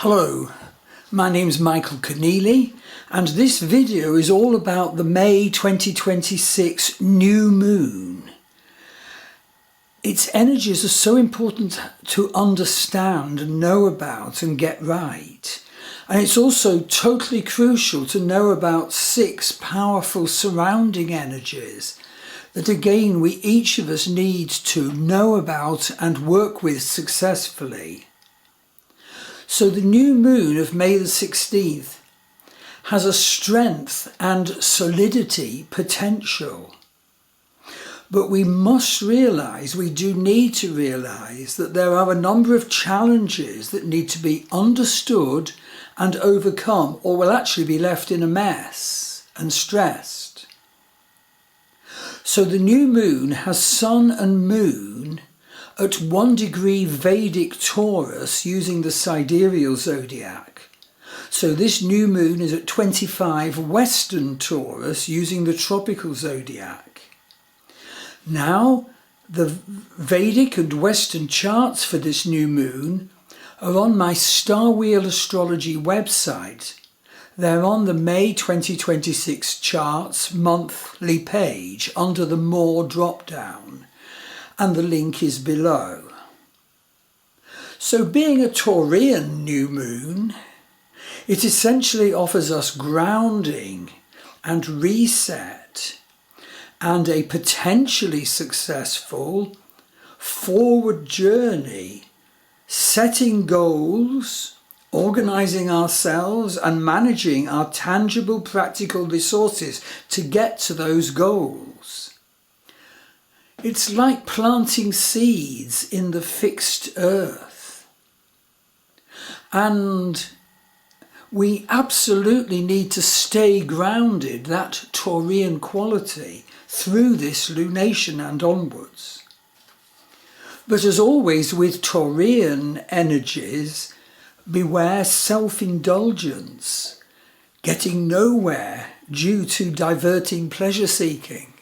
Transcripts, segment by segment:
Hello, my name's Michael Conneely, and this video is all about the May 2026 new moon. Its energies are so important to understand and know about and get right. And it's also totally crucial to know about 6 powerful surrounding energies that again each of us need to know about and work with successfully. So the new moon of May the 16th has a strength and solidity potential. But we must realise, we do need to realise that there are a number of challenges that need to be understood and overcome, or will actually be left in a mess and stressed. So the new moon has sun and moon at 1 degree Vedic Taurus using the sidereal zodiac. So this new moon is at 25 Western Taurus using the tropical zodiac. Now, the Vedic and Western charts for this new moon are on my Star Wheel Astrology website. They're on the May 2026 charts monthly page under the More drop-down, and the link is below. So being a Taurian new moon, it essentially offers us grounding and reset and a potentially successful forward journey, setting goals, organising ourselves and managing our tangible practical resources to get to those goals. It's like planting seeds in the fixed earth. And we absolutely need to stay grounded, that Taurian quality, through this lunation and onwards. But as always with Taurian energies, beware self-indulgence, getting nowhere due to diverting pleasure-seeking.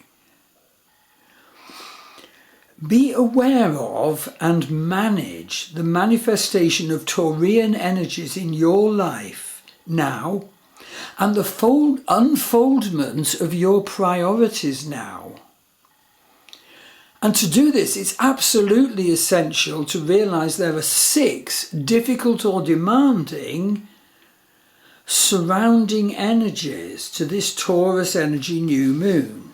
Be aware of and manage the manifestation of Taurian energies in your life now and the unfoldment of your priorities now. And to do this, it's absolutely essential to realise there are 6 difficult or demanding surrounding energies to this Taurus energy new moon.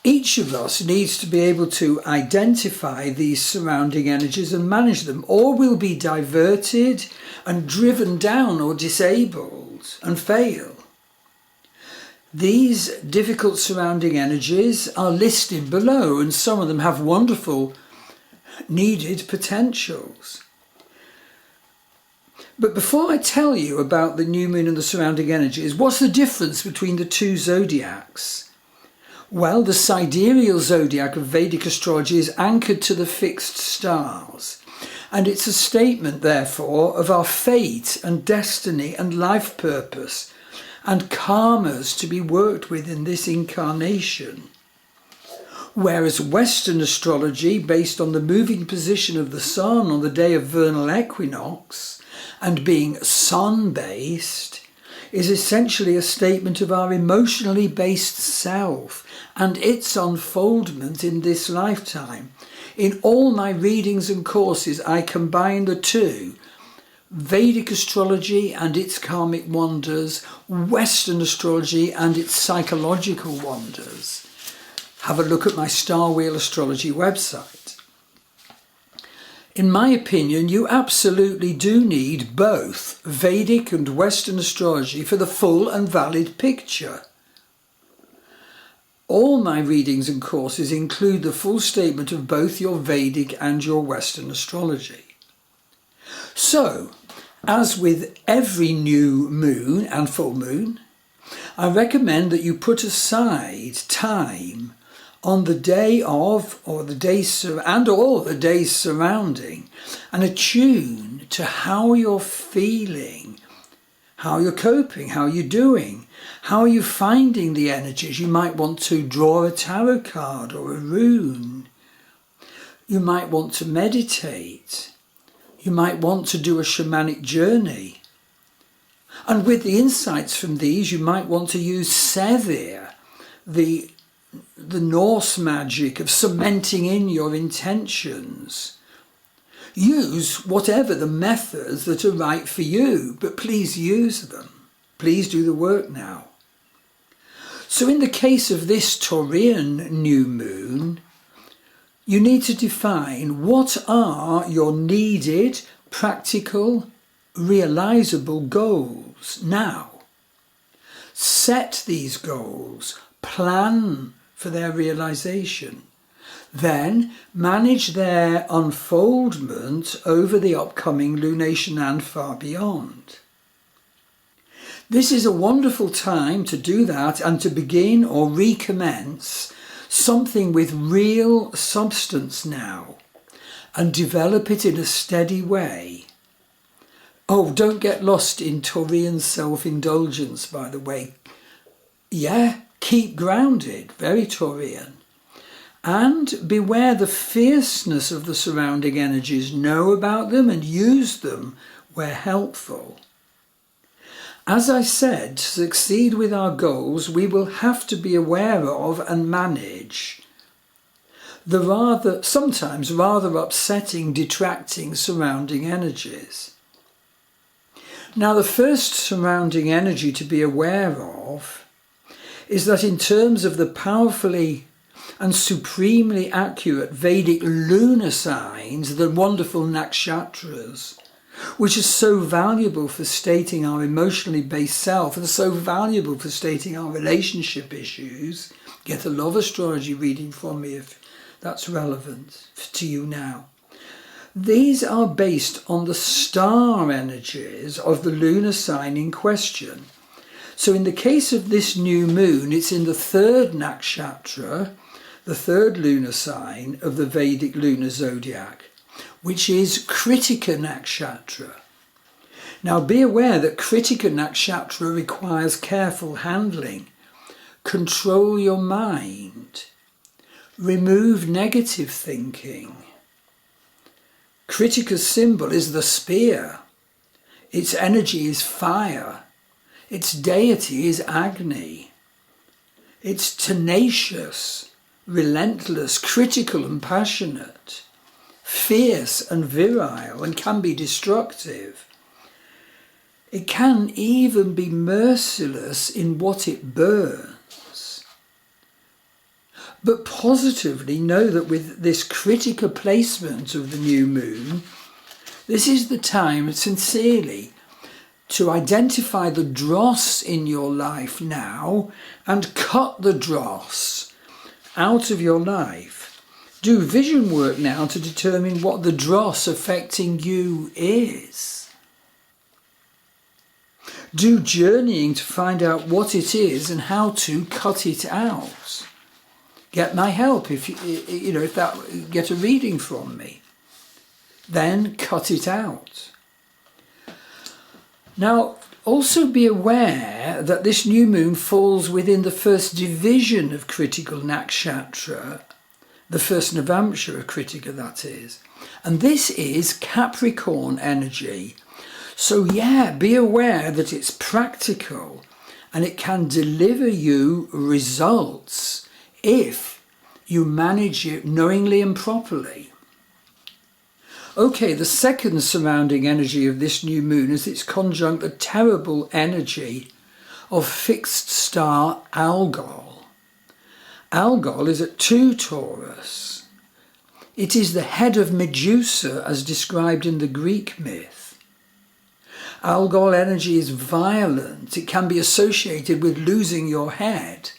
Each of us needs to be able to identify these surrounding energies and manage them, or we'll be diverted and driven down or disabled and fail. These difficult surrounding energies are listed below, and some of them have wonderful needed potentials. But before I tell you about the new moon and the surrounding energies, what's the difference between the 2 zodiacs? Well, the sidereal zodiac of Vedic astrology is anchored to the fixed stars, and it's a statement, therefore, of our fate and destiny and life purpose and karmas to be worked with in this incarnation. Whereas Western astrology, based on the moving position of the sun on the day of vernal equinox and being sun-based, is essentially a statement of our emotionally based self and its unfoldment in this lifetime. In all my readings and courses, I combine the 2, Vedic astrology and its karmic wonders, Western astrology and its psychological wonders. Have a look at my Star Wheel Astrology website. In my opinion, you absolutely do need both Vedic and Western astrology for the full and valid picture. All my readings and courses include the full statement of both your Vedic and your Western astrology. So, as with every new moon and full moon, I recommend that you put aside time on the day of, or the days and all the days surrounding, and attune to how you're feeling, how you're coping, how you're doing, how are you finding the energies. You might want to draw a tarot card or a rune. You might want to meditate. You might want to do a shamanic journey. And with the insights from these, you might want to use Sevir, the Norse magic of cementing in your intentions. Use whatever the methods that are right for you, but please use them. Please do the work now. So in the case of this Taurian new moon, you need to define what are your needed, practical, realizable goals now. Set these goals, plan for their realization, then manage their unfoldment over the upcoming lunation and far beyond. This is a wonderful time to do that and to begin or recommence something with real substance now and develop it in a steady way. Oh, don't get lost in Taurian self-indulgence, by the way. Yeah, keep grounded, very Taurian. And beware the fierceness of the surrounding energies. Know about them and use them where helpful. As I said, to succeed with our goals, we will have to be aware of and manage the sometimes rather upsetting, detracting surrounding energies. Now, the first surrounding energy to be aware of is that in terms of the powerfully and supremely accurate Vedic lunar signs, the wonderful nakshatras, which is so valuable for stating our emotionally based self and so valuable for stating our relationship issues. Get a love astrology reading from me if that's relevant to you now. These are based on the star energies of the lunar sign in question. So in the case of this new moon, it's in the third nakshatra, the third lunar sign of the Vedic lunar zodiac, which is Critica nakshatra. Now be aware that Critica nakshatra requires careful handling. Control your mind. Remove negative thinking. Critica's symbol is the spear. Its energy is fire. Its deity is Agni. It's tenacious, relentless, critical and passionate, fierce and virile, and can be destructive. It can even be merciless in what it burns. But positively know that with this Critica placement of the new moon, this is the time sincerely to identify the dross in your life now and cut the dross out of your life. Do vision work now to determine what the dross affecting you is. Do journeying to find out what it is and how to cut it out. Get my help if get a reading from me. Then cut it out. Now, also be aware that this new moon falls within the first division of critical nakshatra, the first navamsha of Critica, that is. And this is Capricorn energy. So yeah, be aware that it's practical and it can deliver you results if you manage it knowingly and properly. Okay, the second surrounding energy of this new moon is its conjunct the terrible energy of fixed star Algol. Algol is at 2 Taurus. It is the head of Medusa as described in the Greek myth. Algol energy is violent. It can be associated with losing your head.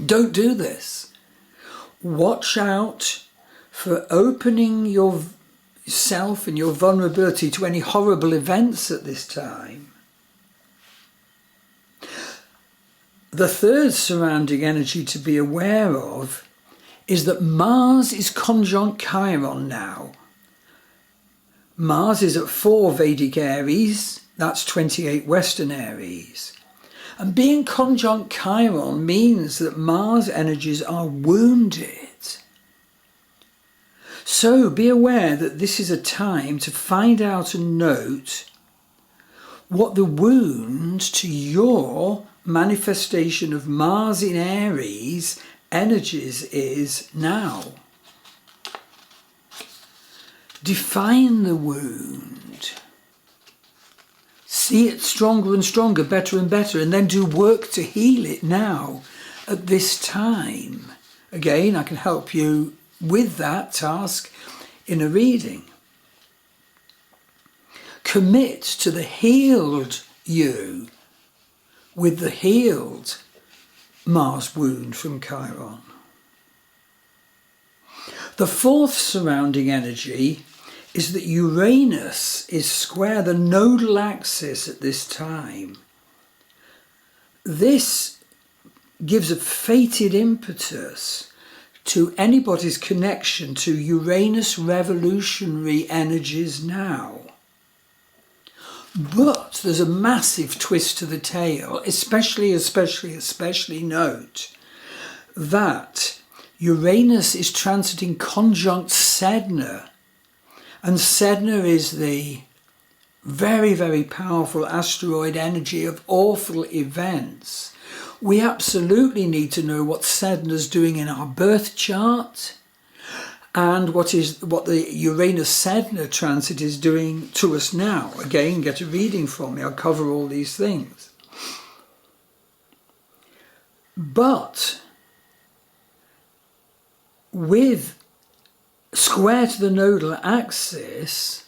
Don't do this. Watch out for opening yourself and your vulnerability to any horrible events at this time. The third surrounding energy to be aware of is that Mars is conjunct Chiron now. Mars is at 4 Vedic Aries, that's 28 Western Aries. And being conjunct Chiron means that Mars energies are wounded. So be aware that this is a time to find out and note what the wound to your manifestation of Mars in Aries energies is now. Define the wound. See it stronger and stronger, better and better, and then do work to heal it now at this time. Again, I can help you with that task in a reading. Commit to the healed you with the healed Mars wound from Chiron. The fourth surrounding energy is that Uranus is square the nodal axis at this time. This gives a fated impetus to anybody's connection to Uranus revolutionary energies now. But there's a massive twist to the tale, especially note that Uranus is transiting conjunct Sedna, and Sedna is the very, very powerful asteroid energy of awful events. We absolutely need to know what Sedna's doing in our birth chart and what the Uranus-Sedna transit is doing to us now. Again, get a reading from me. I'll cover all these things. But with square to the nodal axis,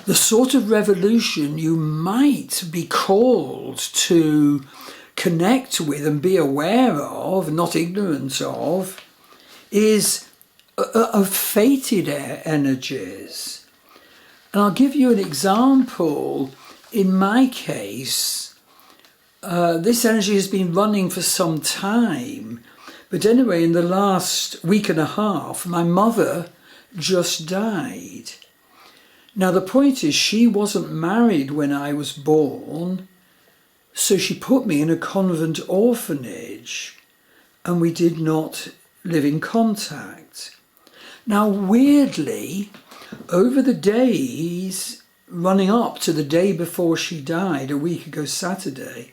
the sort of revolution you might be called to connect with and be aware of, not ignorant of, is of fated energies. And I'll give you an example. In my case, this energy has been running for some time. But anyway, in the last week and a half, my mother just died. Now, the point is, she wasn't married when I was born, so she put me in a convent orphanage, and we did not live in contact. Now, weirdly, over the days running up to the day before she died, a week ago Saturday,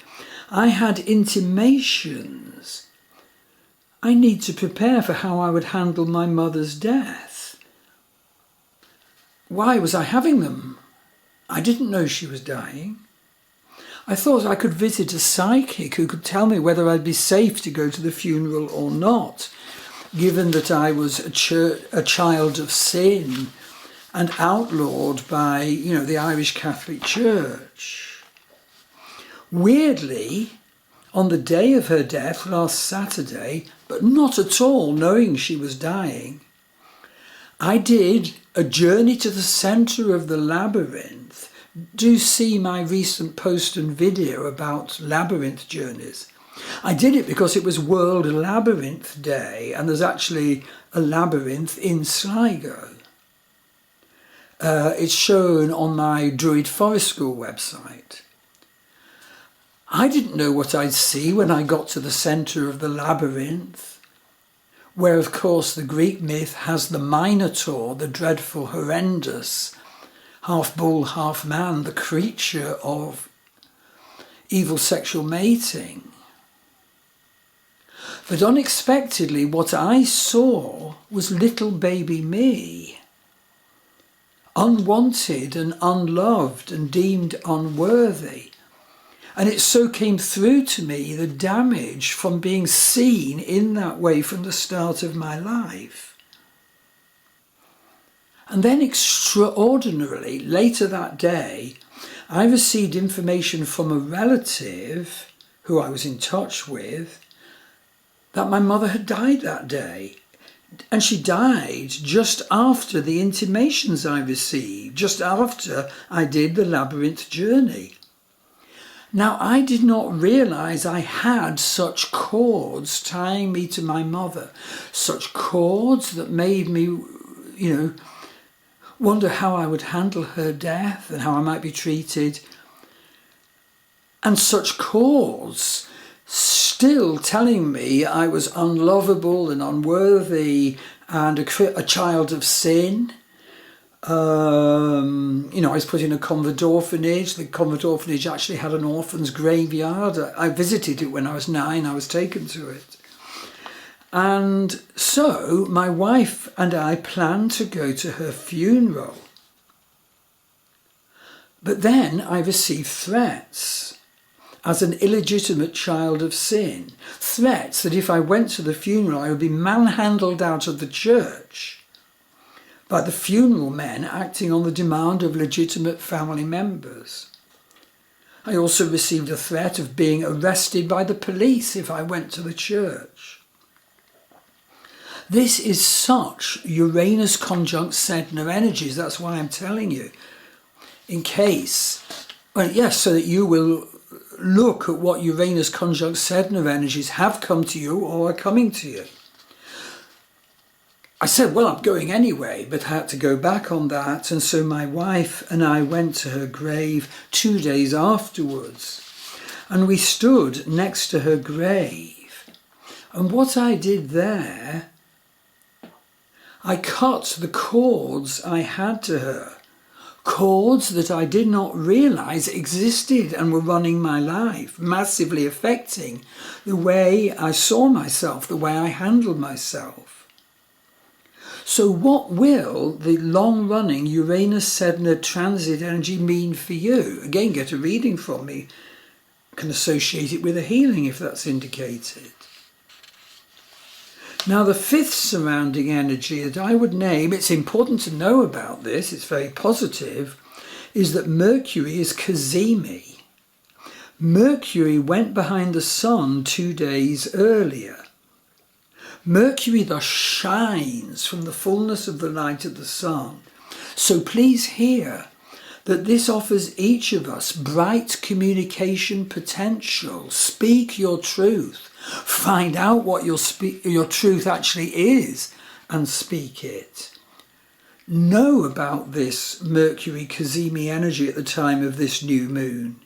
I had intimations. I need to prepare for how I would handle my mother's death. Why was I having them? I didn't know she was dying. I thought I could visit a psychic who could tell me whether I'd be safe to go to the funeral or not, given that I was a child of sin and outlawed by, the Irish Catholic Church. Weirdly, on the day of her death last Saturday, but not at all knowing she was dying, I did a journey to the centre of the labyrinth. Do see my recent post and video about labyrinth journeys. I did it because it was World Labyrinth Day, and there's actually a labyrinth in Sligo. It's shown on my Druid Forest School website. I didn't know what I'd see when I got to the centre of the labyrinth, where, of course, the Greek myth has the Minotaur, the dreadful, horrendous, half bull, half man, the creature of evil sexual mating. But unexpectedly, what I saw was little baby me, unwanted and unloved and deemed unworthy. And it so came through to me, the damage from being seen in that way from the start of my life. And then extraordinarily, later that day, I received information from a relative who I was in touch with that my mother had died that day. And she died just after the intimations I received, just after I did the Labyrinth Journey. Now, I did not realise I had such cords tying me to my mother, such cords that made me, wonder how I would handle her death and how I might be treated. And such cords still telling me I was unlovable and unworthy and a child of sin. I was put in a convent orphanage. The convent orphanage actually had an orphan's graveyard. I visited it when I was 9. I was taken to it. And so my wife and I planned to go to her funeral. But then I received threats as an illegitimate child of sin. Threats that if I went to the funeral, I would be manhandled out of the church by the funeral men acting on the demand of legitimate family members. I also received a threat of being arrested by the police if I went to the church. This is such Uranus conjunct Sedna energies. That's why I'm telling you. In case, well, yes, so that you will look at what Uranus conjunct Sedna energies have come to you or are coming to you. I said, well, I'm going anyway, but I had to go back on that. And so my wife and I went to her grave 2 days afterwards. And we stood next to her grave. And what I did there, I cut the cords I had to her. Cords that I did not realise existed and were running my life, massively affecting the way I saw myself, the way I handled myself. So what will the long-running Uranus-Sedna transit energy mean for you? Again, get a reading from me. Can associate it with a healing if that's indicated. Now, the fifth surrounding energy that I would name, it's important to know about this, it's very positive, is that Mercury is Kazimi. Mercury went behind the sun 2 days earlier. Mercury thus shines from the fullness of the light of the sun. So please hear that this offers each of us bright communication potential. Speak your truth. Find out what your truth actually is and speak it. Know about this Mercury Kazimi energy at the time of this new moon.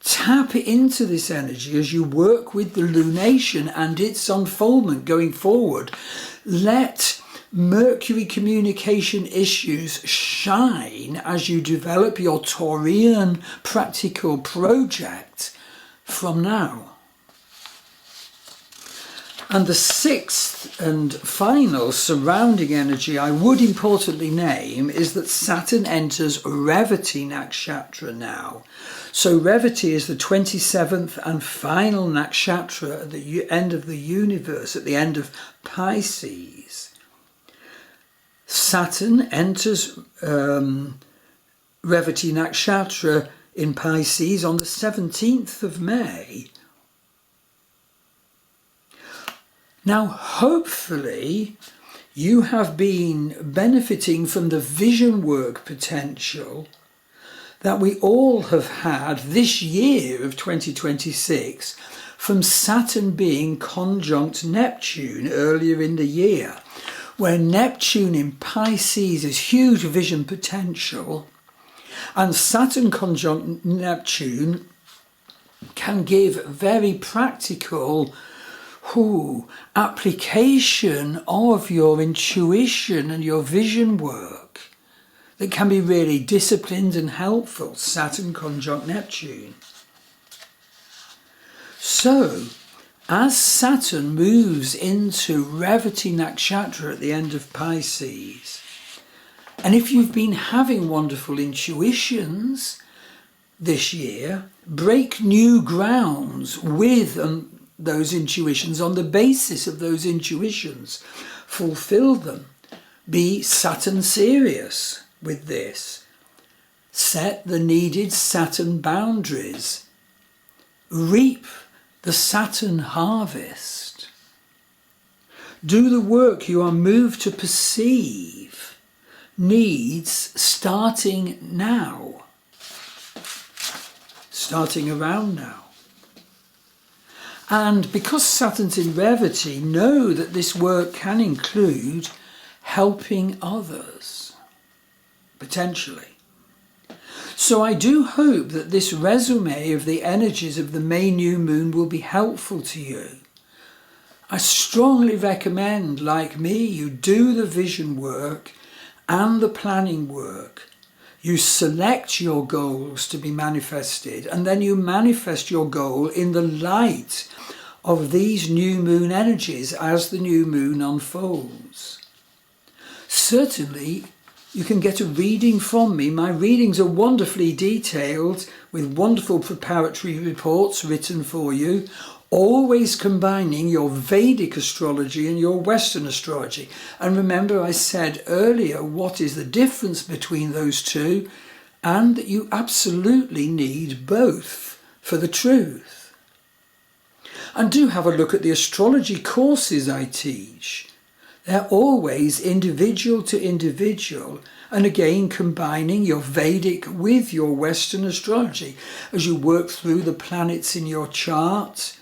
Tap into this energy as you work with the lunation and its unfoldment going forward. Let Mercury communication issues shine as you develop your Taurian practical project from now. And the sixth and final surrounding energy I would importantly name is that Saturn enters Revati Nakshatra now. So Revati is the 27th and final nakshatra at the end of the universe, at the end of Pisces. Saturn enters Revati Nakshatra in Pisces on the 17th of May. Now, hopefully, you have been benefiting from the vision work potential that we all have had this year of 2026 from Saturn being conjunct Neptune earlier in the year, where Neptune in Pisces is huge vision potential, and Saturn conjunct Neptune can give very practical application of your intuition and your vision work that can be really disciplined and helpful. Saturn conjunct Neptune. So, as Saturn moves into Revati Nakshatra at the end of Pisces, and if you've been having wonderful intuitions this year, break new grounds with those intuitions on the basis of those intuitions. Fulfill them. Be Saturn serious with this. Set the needed Saturn boundaries. Reap the Saturn harvest. Do the work you are moved to perceive needs starting now. Starting around now. And because Saturn's in Revati, know that this work can include helping others, potentially. So I do hope that this resume of the energies of the May new moon will be helpful to you. I strongly recommend, like me, you do the vision work and the planning work. You select your goals to be manifested, and then you manifest your goal in the light of these new moon energies as the new moon unfolds. Certainly, you can get a reading from me. My readings are wonderfully detailed with wonderful preparatory reports written for you, always combining your Vedic astrology and your Western astrology. And remember, I said earlier what is the difference between those two, and that you absolutely need both for the truth. And do have a look at the astrology courses I teach. They're always individual to individual, and again combining your Vedic with your Western astrology as you work through the planets in your chart.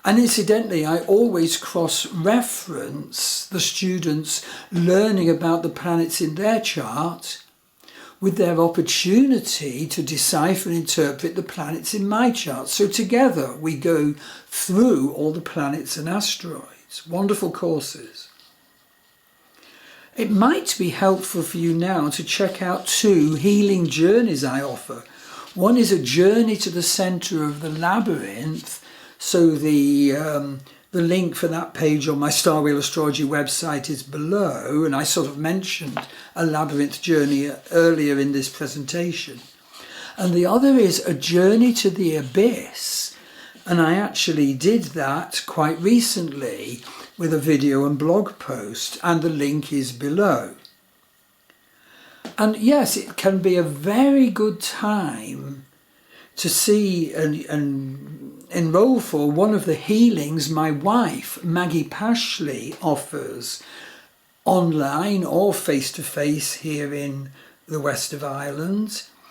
And incidentally, I always cross-reference the students learning about the planets in their chart with their opportunity to decipher and interpret the planets in my chart. So together we go through all the planets and asteroids. Wonderful courses. It might be helpful for you now to check out 2 healing journeys I offer. One is a journey to the centre of the labyrinth. So the link for that page on my Star Wheel Astrology website is below, and I sort of mentioned a labyrinth journey earlier in this presentation. And the other is a journey to the abyss, and I actually did that quite recently with a video and blog post, and the link is below. And yes, it can be a very good time to see and enroll for one of the healings my wife, Maggie Pashley, offers online or face-to-face here in the west of Ireland.